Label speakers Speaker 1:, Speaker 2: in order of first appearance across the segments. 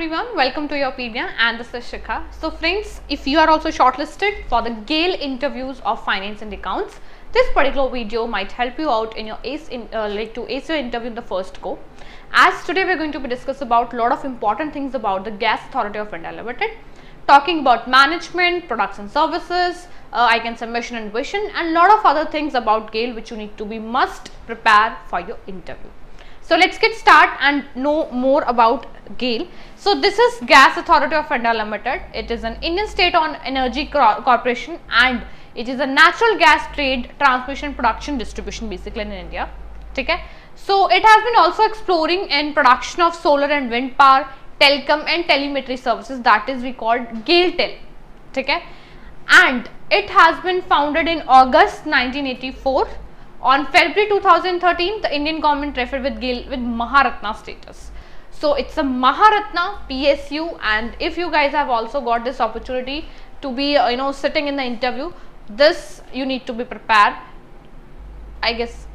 Speaker 1: everyone, welcome to Yourpedia and this is Shikha. So friends, if you are also shortlisted for the GAIL interviews of finance and accounts, this particular video might help you out in your ace your interview in the first go. As today we are going to be discuss about a lot of important things about the Gas Authority of India Limited, talking about management, products and services, I can say mission and vision, and a lot of other things about GAIL which you need to be must prepare for your interview. So let's get started and know more about GAIL. So this is Gas Authority of India Limited. It is an Indian state-owned energy corporation and it is a natural gas trade, transmission, production, distribution basically in India. Okay? So it has been also exploring in production of solar and wind power, telecom and telemetry services, that is we called GAILTEL. Okay? And it has been founded in August 1984. On February 2013, the Indian government referred with GAIL with Maharatna status. So it's a Maharatna PSU, and if you guys have also got this opportunity to be sitting in the interview, this you need to be prepared, I guess.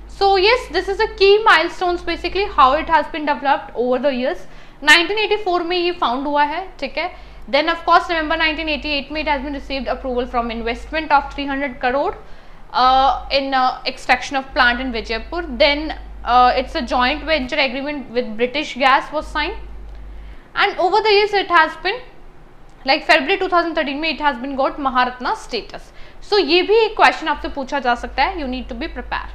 Speaker 1: So yes, this is a key milestones basically how it has been developed over the years. 1984 में ये found हुआ है, ठीक है. Then of course November 1988 में it has been received approval from investment of 300 crore. In extraction of plant in Vijaypur. Then it's a joint venture agreement with British Gas was signed, and over the years it has been like February 2013 में it has been got Maharatna status. So ये भी एक question आपसे पूछा जा सकता है, you need to be prepared.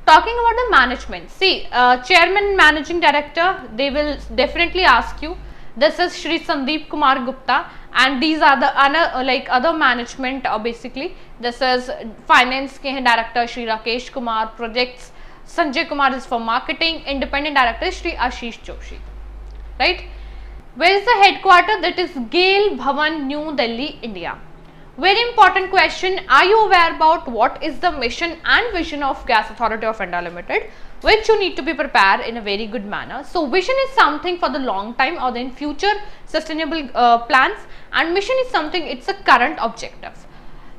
Speaker 1: Talking about the management, see chairman, managing director, they will definitely ask you. This is Shri Sandeep Kumar Gupta, and these are the other management basically. This is finance के हैं director Shri Rakesh Kumar, projects Sanjay Kumar is for marketing, independent director Shri Ashish Joshi, right? Where is the headquarter? That is GAIL Bhavan, New Delhi, India. Very important question. Are you aware about what is the mission and vision of Gas Authority of India Limited, which you need to be prepared in a very good manner. So vision is something for the long time or in future sustainable plans, and mission is something, it's a current objective.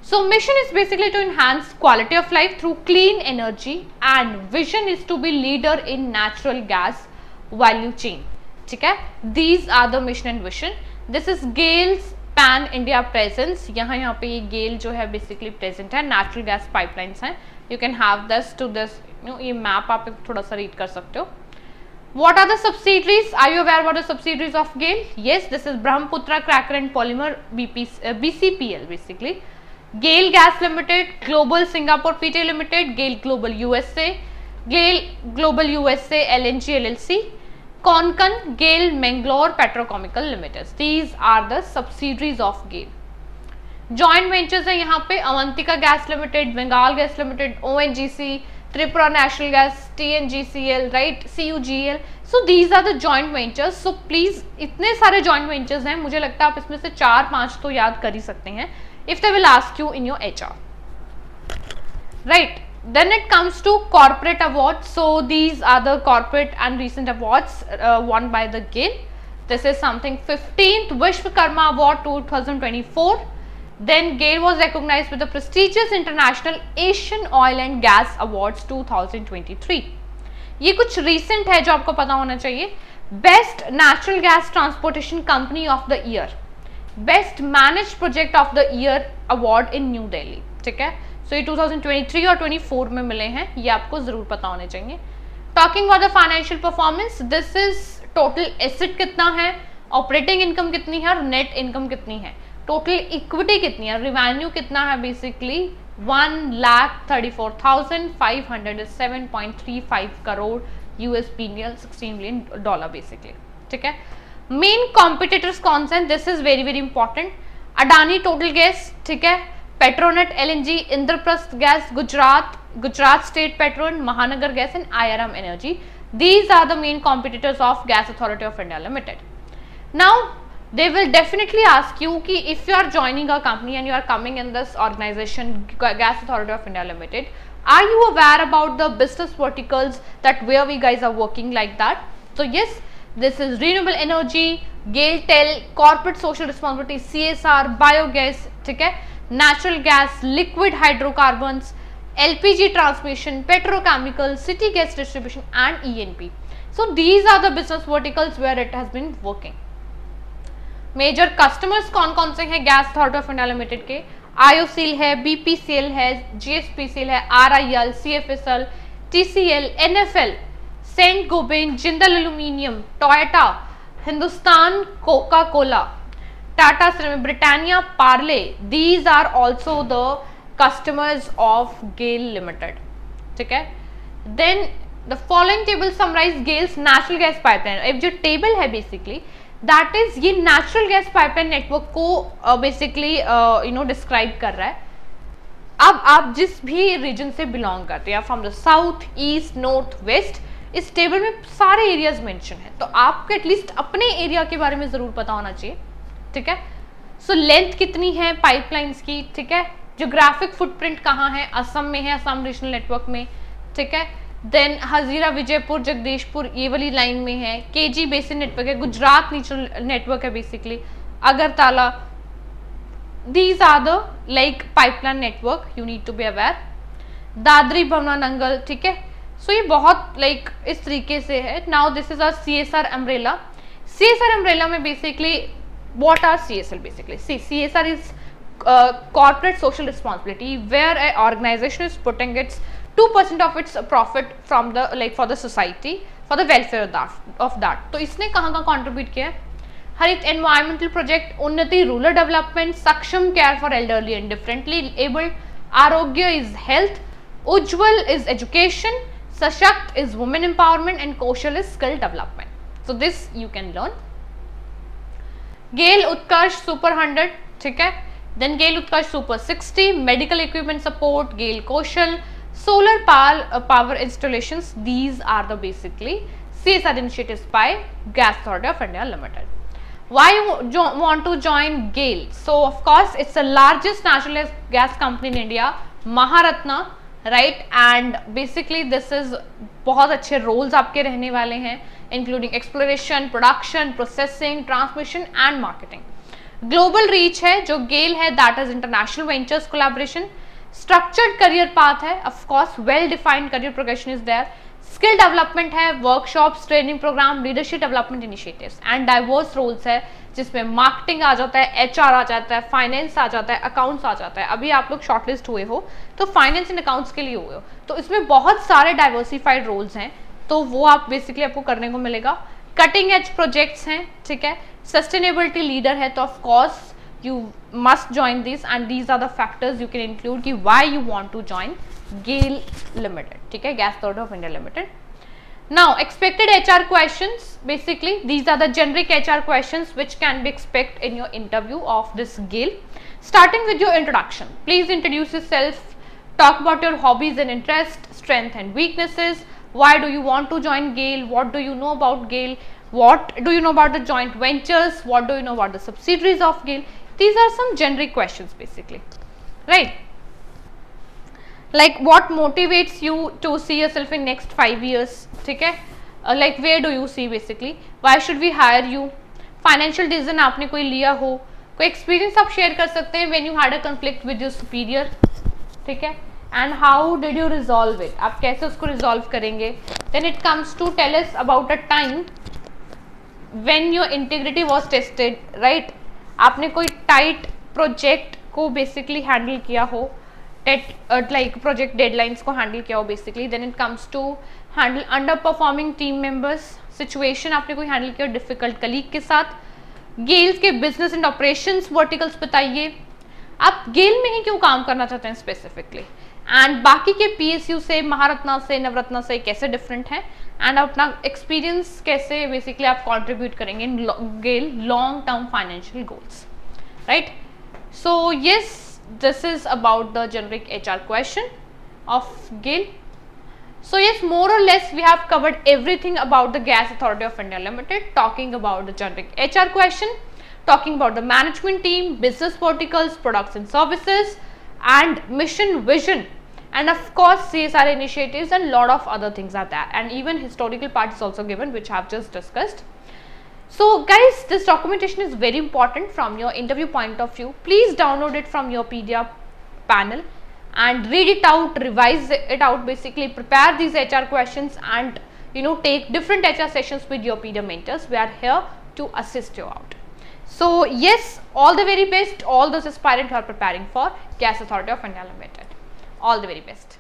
Speaker 1: So mission is basically to enhance quality of life through clean energy, and vision is to be leader in natural gas value chain. Okay? These are the mission and vision. This is GAIL's pan India presence. यहाँ पे ये GAIL जो है basically present है, natural gas pipelines हैं. You can have this to this, ये map आप थोड़ा सा read कर सकते हो. What are the subsidiaries? Are you aware about the subsidiaries of GAIL? Yes, this is Brahmaputra Cracker and Polymer BCPL basically. GAIL Gas Limited, Global Singapore PT Limited, GAIL Global USA, GAIL Global USA LNG LLC, Konkan, GAIL Mangalore Petrochemical Limited. These are the subsidiaries of GAIL. Joint ventures है यहाँ पे Avantika gas limited, Bengal gas limited, ONGC, Tripura national gas, TNGCL, right, CUGL. So these are the joint ventures. So please इतने सारे joint ventures हैं, मुझे लगता है आप इसमें से 4-5 तो याद कर ही सकते हैं if they will ask you in your HR, right. Then it comes to corporate awards. So these are the corporate and recent awards won by the GAIL. This is something 15th Vishwakarma Award 2024. Then GAIL was recognized with the prestigious International Asian Oil and Gas Awards 2023. ये कुछ recent है जो आपको पता होना चाहिए. Best Natural Gas Transportation Company of the Year, Best Managed Project of the Year Award in New Delhi. ठीक है. So ये 2023 और 24 में मिले हैं, ये आपको जरूर पता होने चाहिए. Talking about the financial performance, this is total asset कितना है, operating income कितनी है और net income कितनी है, total equity कितनी है, revenue कितना है basically 1,34,507.35 crore US billion, $16 million basically. ठीक है. Main competitors कौन से हैं? This is very very important. Adani Total Gas, ठीक है, Petronet LNG, Indraprasth Gas, Gujarat State Petroleum, Mahanagar Gas and IRM Energy. These are the main competitors of Gas Authority of India Limited. Now they will definitely ask you कि if you are joining a company and you are coming in this organization Gas Authority of India Limited, are you aware about the business verticals that where we guys are working like that? So yes, this is renewable energy, GAILTEL, corporate social responsibility, CSR, biogas, ठीक है, natural gas, liquid hydrocarbons, LPG transmission, petrochemical, city gas distribution and ENP. So these are the business verticals where it has been working. Major customers कौन कौन से हैं gas authority of India limited के? IOCL है, BPCL है, GSPCL है, RIL, CFSL, TCL, NFL, Saint Gobain, Jindal aluminium, Toyota, Hindustan Coca Cola, Tata cinema, Britannia, Parle. These are also the customers of GAIL limited. ठीक है. Then the following table summarise GAIL's natural gas pipeline. अब जो table है basically that is ये natural gas pipeline network को basically describe कर रहा है. अब आप जिस भी रीजन से बिलोंग करते हैं, from the south, east, north, west, इस टेबल में सारे एरियाज मेंशन है, तो आपको एटलीस्ट अपने एरिया के बारे में जरूर पता होना चाहिए. ठीक है. सो लेंथ कितनी है पाइपलाइंस की. ठीक है. ज्योग्राफिक फुटप्रिंट कहाँ है? असम में है, असम रीजनल नेटवर्क में. ठीक है. देन हजीरा, विजयपुर, जगदीशपुर ये वाली लाइन में है. केजी बेसिन नेटवर्क है, गुजरात नेचुरल नेटवर्क है basically, Agartala. These are the like pipeline network you need to be aware. Dadri, Bawana, Nangal. ठीक है. सो ये बहुत लाइक इस तरीके से है. Now this is a CSR umbrella. CSR umbrella में basically what are CSL basically? See, CSR is corporate social responsibility, where an organization is putting its 2% of its profit from the for the society for the welfare of that. तो इसने कहाँ कहाँ contribute किया है? हरित environmental project, उन्नति rural development, सक्षम care for elderly and differently abled, आरोग्य is health, उज्जवल is education, सशक्त is women empowerment and कौशल is skill development. So this you can learn. GAIL Utkarsh super 100. ठीक है. Then GAIL Utkarsh super 60, medical equipment support, GAIL Kaushal, solar power installations. These are the basically CSR initiatives by Gas Authority of India Limited. Why you want to join GAIL? So of course it's the largest natural gas company in India, Maharatna, right? And basically this is बहुत अच्छे roles आपके रहने वाले हैं, including exploration, production, processing, transmission and marketing. Global reach है जो GAIL है, that is international ventures collaboration. Structured career path है, of course well defined career progression is there. Skill development है, workshops, training program, leadership development initiatives and diverse roles है जिसमें marketing आ जाता है, HR आ जाता है, finance आ जाता है, accounts आ जाता है. अभी आप लोग shortlist हुए हो तो finance and accounts के लिए हुए हो, तो इसमें बहुत सारे diversified roles हैं, तो वो आप बेसिकली आपको करने को मिलेगा. कटिंग एज प्रोजेक्ट्स हैं. ठीक है. सस्टेनेबिलिटी लीडर है, तो of course you must join this and these are the factors you can include कि why you want to join GAIL limited. ठीक है. Gas authority of India Limited. Now expected HR questions, basically these are the generic HR questions which can be expect in your interview of this GAIL. Starting with your introduction, please introduce yourself, talk about your hobbies and interest, strength and weaknesses. Why do you want to join GAIL? What do you know about GAIL? What do you know about the joint ventures? What do you know about the subsidiaries of GAIL? These are some generic questions basically, right? Like what motivates you to see yourself in next 5 years? ठीक है. Like where do you see basically? Why should we hire you? Financial decision आपने कोई लिया हो, कोई experience आप share कर सकते हैं when you had a conflict with your superior. ठीक है. And how did you resolve it? आप कैसे उसको resolve करेंगे? Then it comes to tell us about a time when your integrity was tested, right? आपने कोई tight project को basically handle किया हो, like project deadlines को handle किया हो basically. Then it comes to handle underperforming team members situation. आपने कोई handle किया हो difficult colleague के साथ. गेल्स के business and operations verticals बताइए. आप गेल में ही क्यों काम करना चाहते हैं स्पेसिफिकली, एंड बाकी के PSU से, महारत्ना से, नवरत्ना से कैसे डिफरेंट है, एंड अपना एक्सपीरियंस कैसे बेसिकली आप कंट्रीब्यूट करेंगे in GAIL long term financial goals, right? So yes, this is about the generic HR question of GAIL. So yes, more or less we have covered everything about the Gas Authority of India Limited, talking about the generic HR question, talking about the management team, business verticals, products and services, and mission vision, and of course CSR initiatives, and lot of other things are there, and even historical part is also given, which I have just discussed. So guys, this documentation is very important from your interview point of view. Please download it from your PDF panel and read it out, revise it out, basically prepare these HR questions, and take different HR sessions with your peer mentors. We are here to assist you out. So yes, all the very best, all those aspirants who are preparing for Gas Authority of India Limited. All the very best.